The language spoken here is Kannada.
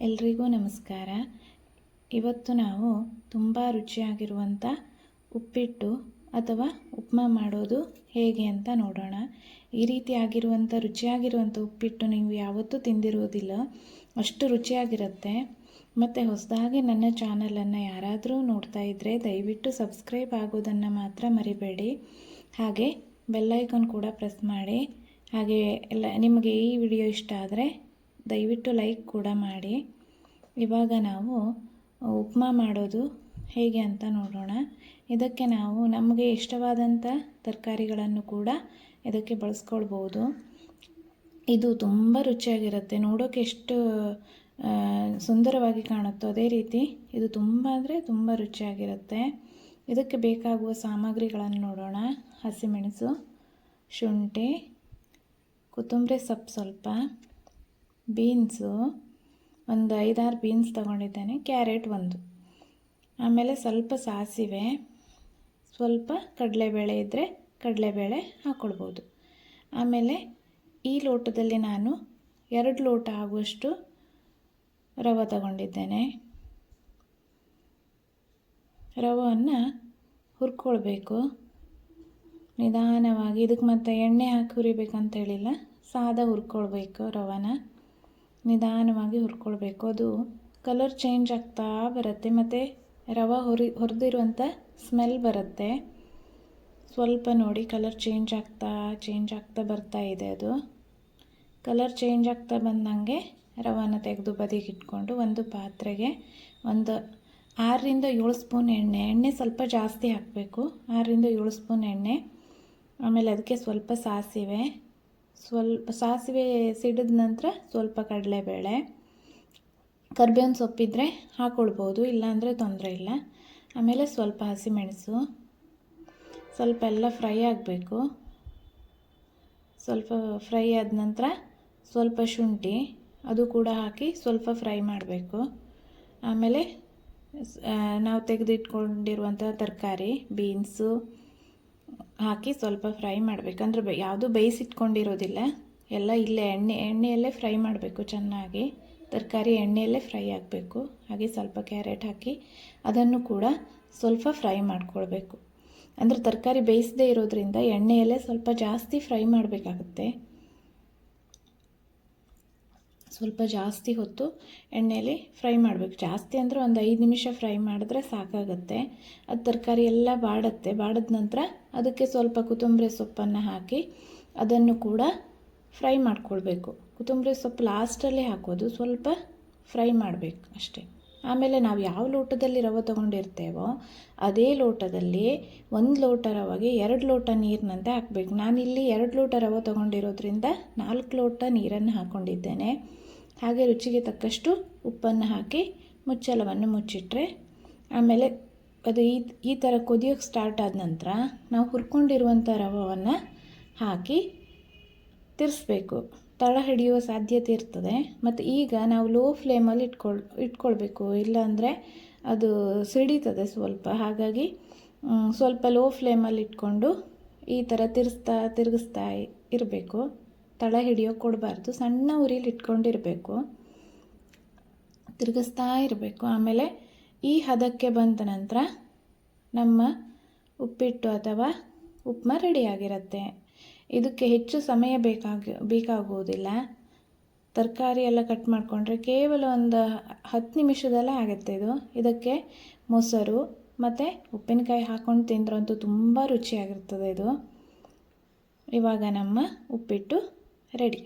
ಎಲ್ರಿಗೂ ನಮಸ್ಕಾರ. ಇವತ್ತು ನಾವು ತುಂಬ ರುಚಿಯಾಗಿರುವಂಥ ಉಪ್ಪಿಟ್ಟು ಅಥವಾ ಉಪ್ಮಾ ಮಾಡೋದು ಹೇಗೆ ಅಂತ ನೋಡೋಣ. ಈ ರೀತಿಯಾಗಿರುವಂಥ ರುಚಿಯಾಗಿರುವಂಥ ಉಪ್ಪಿಟ್ಟು ನೀವು ಯಾವತ್ತೂ ತಿಂದಿರುವುದಿಲ್ಲ, ಅಷ್ಟು ರುಚಿಯಾಗಿರುತ್ತೆ. ಮತ್ತು ಹೊಸದಾಗಿ ನನ್ನ ಚಾನಲನ್ನು ಯಾರಾದರೂ ನೋಡ್ತಾ ಇದ್ದರೆ ದಯವಿಟ್ಟು ಸಬ್ಸ್ಕ್ರೈಬ್ ಆಗೋದನ್ನು ಮಾತ್ರ ಮರಿಬೇಡಿ. ಹಾಗೆ ಬೆಲ್ಲೈಕನ್ ಕೂಡ ಪ್ರೆಸ್ ಮಾಡಿ. ಹಾಗೆ ನಿಮಗೆ ಈ ವಿಡಿಯೋ ಇಷ್ಟ ಆದರೆ ದಯವಿಟ್ಟು ಲೈಕ್ ಕೂಡ ಮಾಡಿ. ಇವಾಗ ನಾವು ಉಪ್ಮಾ ಮಾಡೋದು ಹೇಗೆ ಅಂತ ನೋಡೋಣ. ಇದಕ್ಕೆ ನಾವು ನಮಗೆ ಇಷ್ಟವಾದಂಥ ತರಕಾರಿಗಳನ್ನು ಕೂಡ ಇದಕ್ಕೆ ಬಳಸ್ಕೊಳ್ಬೋದು. ಇದು ತುಂಬ ರುಚಿಯಾಗಿರುತ್ತೆ. ನೋಡೋಕ್ಕೆ ಎಷ್ಟು ಸುಂದರವಾಗಿ ಕಾಣುತ್ತೋ ಅದೇ ರೀತಿ ಇದು ತುಂಬ ಅಂದರೆ ತುಂಬ ರುಚಿಯಾಗಿರುತ್ತೆ. ಇದಕ್ಕೆ ಬೇಕಾಗುವ ಸಾಮಗ್ರಿಗಳನ್ನು ನೋಡೋಣ. ಹಸಿಮೆಣಸು, ಶುಂಠಿ, ಕೊತ್ತಂಬರಿ ಸೊಪ್ಪು ಸ್ವಲ್ಪ, ಬೀನ್ಸು ಒಂದು 5-6 ಬೀನ್ಸ್ ತೊಗೊಂಡಿದ್ದೇನೆ, ಕ್ಯಾರೆಟ್ ಒಂದು, ಆಮೇಲೆ ಸ್ವಲ್ಪ ಸಾಸಿವೆ, ಸ್ವಲ್ಪ ಕಡಲೆಬೇಳೆ ಇದ್ದರೆ ಕಡಲೆಬೇಳೆ ಹಾಕ್ಕೊಳ್ಬೋದು. ಆಮೇಲೆ ಈ ಲೋಟದಲ್ಲಿ ನಾನು 2 ಲೋಟ ಆಗುವಷ್ಟು ರವೆ ತಗೊಂಡಿದ್ದೇನೆ. ರವೆಯನ್ನು ಹುರ್ಕೊಳ್ಬೇಕು ನಿಧಾನವಾಗಿ. ಇದಕ್ಕೆ ಮತ್ತೆ ಎಣ್ಣೆ ಹಾಕಿ ಹುರಿಬೇಕಂತ ಹೇಳಿಲ್ಲ, ಸಾದಾ ಹುರ್ಕೊಳ್ಬೇಕು. ರವೆನ ನಿಧಾನವಾಗಿ ಹುರ್ಕೊಳ್ಬೇಕು. ಅದು ಕಲರ್ ಚೇಂಜ್ ಆಗ್ತಾ ಬರುತ್ತೆ ಮತ್ತು ರವೆ ಹುರಿದಿರುವಂಥ ಸ್ಮೆಲ್ ಬರುತ್ತೆ. ಸ್ವಲ್ಪ ನೋಡಿ, ಕಲರ್ ಚೇಂಜ್ ಆಗ್ತಾ ಬರ್ತಾ ಇದೆ. ಅದು ಕಲರ್ ಚೇಂಜ್ ಆಗ್ತಾ ಬಂದಂಗೆ ರವೆನ ತೆಗೆದು ಬದಿಗಿಟ್ಕೊಂಡು ಒಂದು ಪಾತ್ರೆಗೆ ಒಂದು 6-7 ಸ್ಪೂನ್ ಎಣ್ಣೆ ಸ್ವಲ್ಪ ಜಾಸ್ತಿ ಹಾಕಬೇಕು. 6-7 ಸ್ಪೂನ್ ಎಣ್ಣೆ. ಆಮೇಲೆ ಅದಕ್ಕೆ ಸ್ವಲ್ಪ ಸಾಸಿವೆ ಸಿಡಿದ ನಂತರ ಸ್ವಲ್ಪ ಕಡಲೆಬೇಳೆ, ಕರಿಬೇವಿನ ಸೊಪ್ಪಿದ್ರೆ ಹಾಕ್ಕೊಳ್ಬೋದು, ಇಲ್ಲಾಂದರೆ ತೊಂದರೆ ಇಲ್ಲ. ಆಮೇಲೆ ಸ್ವಲ್ಪ ಹಸಿಮೆಣಸು, ಸ್ವಲ್ಪ ಎಲ್ಲ ಫ್ರೈ ಆಗಬೇಕು. ಸ್ವಲ್ಪ ಫ್ರೈ ಆದ ನಂತರ ಸ್ವಲ್ಪ ಶುಂಠಿ ಅದು ಕೂಡ ಹಾಕಿ ಸ್ವಲ್ಪ ಫ್ರೈ ಮಾಡಬೇಕು. ಆಮೇಲೆ ನಾವು ತೆಗೆದಿಟ್ಕೊಂಡಿರುವಂಥ ತರಕಾರಿ ಬೀನ್ಸು ಹಾಕಿ ಸ್ವಲ್ಪ ಫ್ರೈ ಮಾಡಬೇಕು. ಅಂದರೆ ಯಾವುದು ಬೇಯಿಸಿಟ್ಕೊಂಡಿರೋದಿಲ್ಲ, ಎಲ್ಲ ಇಲ್ಲೇ ಎಣ್ಣೆಯಲ್ಲೇ ಫ್ರೈ ಮಾಡಬೇಕು ಚೆನ್ನಾಗಿ. ತರಕಾರಿ ಎಣ್ಣೆಯಲ್ಲೇ ಫ್ರೈ ಆಗಬೇಕು. ಹಾಗೆ ಸ್ವಲ್ಪ ಕ್ಯಾರೆಟ್ ಹಾಕಿ ಅದನ್ನು ಕೂಡ ಸ್ವಲ್ಪ ಫ್ರೈ ಮಾಡ್ಕೊಳ್ಬೇಕು. ಅಂದರೆ ತರಕಾರಿ ಬೇಯಿಸದೇ ಇರೋದ್ರಿಂದ ಎಣ್ಣೆಯಲ್ಲೇ ಸ್ವಲ್ಪ ಜಾಸ್ತಿ ಫ್ರೈ ಮಾಡಬೇಕಾಗುತ್ತೆ. ಸ್ವಲ್ಪ ಜಾಸ್ತಿ ಹೊತ್ತು ಎಣ್ಣೆಯಲ್ಲಿ ಫ್ರೈ ಮಾಡಬೇಕು. ಜಾಸ್ತಿ ಅಂದರೆ ಒಂದು 5 ನಿಮಿಷ ಫ್ರೈ ಮಾಡಿದ್ರೆ ಸಾಕಾಗುತ್ತೆ. ಅದು ತರಕಾರಿ ಎಲ್ಲ ಬಾಡಿದ ನಂತರ ಅದಕ್ಕೆ ಸ್ವಲ್ಪ ಕೊತ್ತಂಬರಿ ಸೊಪ್ಪನ್ನು ಹಾಕಿ ಅದನ್ನು ಕೂಡ ಫ್ರೈ ಮಾಡ್ಕೊಳ್ಬೇಕು. ಕೊತ್ತಂಬರಿ ಸೊಪ್ಪು ಲಾಸ್ಟಲ್ಲಿ ಹಾಕೋದು, ಸ್ವಲ್ಪ ಫ್ರೈ ಮಾಡಬೇಕು ಅಷ್ಟೇ. ಆಮೇಲೆ ನಾವು ಯಾವ ಲೋಟದಲ್ಲಿ ರವೆ ತೊಗೊಂಡಿರ್ತೇವೋ ಅದೇ ಲೋಟದಲ್ಲಿ 1 ಲೋಟ ರವೆಗೆ 2 ಲೋಟ ನೀರಿನಂತೆ ಹಾಕಬೇಕು. ನಾನಿಲ್ಲಿ 2 ಲೋಟ ರವೆ ತೊಗೊಂಡಿರೋದ್ರಿಂದ 4 ಲೋಟ ನೀರನ್ನು ಹಾಕ್ಕೊಂಡಿದ್ದೇನೆ. ಹಾಗೆ ರುಚಿಗೆ ತಕ್ಕಷ್ಟು ಉಪ್ಪನ್ನು ಹಾಕಿ ಮುಚ್ಚಳವನ್ನು ಮುಚ್ಚಿಟ್ರೆ, ಆಮೇಲೆ ಅದು ಈ ಥರ ಕುದಿಯೋಕ್ಕೆ ಸ್ಟಾರ್ಟ್ ಆದ ನಂತರ ನಾವು ಹುರ್ಕೊಂಡಿರುವಂಥ ರವೆಯನ್ನು ಹಾಕಿ ತಿರ್ಸ್ಬೇಕು. ತಳ ಹಿಡಿಯುವ ಸಾಧ್ಯತೆ ಇರ್ತದೆ. ಮತ್ತು ಈಗ ನಾವು ಲೋ ಫ್ಲೇಮಲ್ಲಿ ಇಟ್ಕೊಳ್ಬೇಕು, ಇಲ್ಲಾಂದರೆ ಅದು ಸಿಡಿತದೆ ಸ್ವಲ್ಪ. ಹಾಗಾಗಿ ಸ್ವಲ್ಪ ಲೋ ಫ್ಲೇಮಲ್ಲಿ ಇಟ್ಕೊಂಡು ಈ ಥರ ತಿರುಗಿಸ್ತಾ ಇರಬೇಕು. ತಳ ಹಿಡಿಯೋಕೆ ಕೊಡಬಾರ್ದು, ಸಣ್ಣ ಉರಿಲಿ ಇಟ್ಕೊಂಡಿರಬೇಕು, ತಿರುಗಿಸ್ತಾ ಇರಬೇಕು. ಆಮೇಲೆ ಈ ಹದಕ್ಕೆ ಬಂದ ನಂತರ ನಮ್ಮ ಉಪ್ಪಿಟ್ಟು ಅಥವಾ ಉಪ್ಮಾ ರೆಡಿಯಾಗಿರುತ್ತೆ. ಇದಕ್ಕೆ ಹೆಚ್ಚು ಸಮಯ ಬೇಕಾಗುವುದಿಲ್ಲ. ತರಕಾರಿ ಎಲ್ಲ ಕಟ್ ಮಾಡಿಕೊಂಡ್ರೆ ಕೇವಲ ಒಂದು 10 ನಿಮಿಷದಲ್ಲೇ ಆಗುತ್ತೆ ಇದು. ಇದಕ್ಕೆ ಮೊಸರು ಮತ್ತು ಉಪ್ಪಿನಕಾಯಿ ಹಾಕ್ಕೊಂಡು ತಿಂದ್ರಂತೂ ತುಂಬ ರುಚಿಯಾಗಿರ್ತದೆ ಇದು. ಇವಾಗ ನಮ್ಮ ಉಪ್ಪಿಟ್ಟು ರೆಡಿ.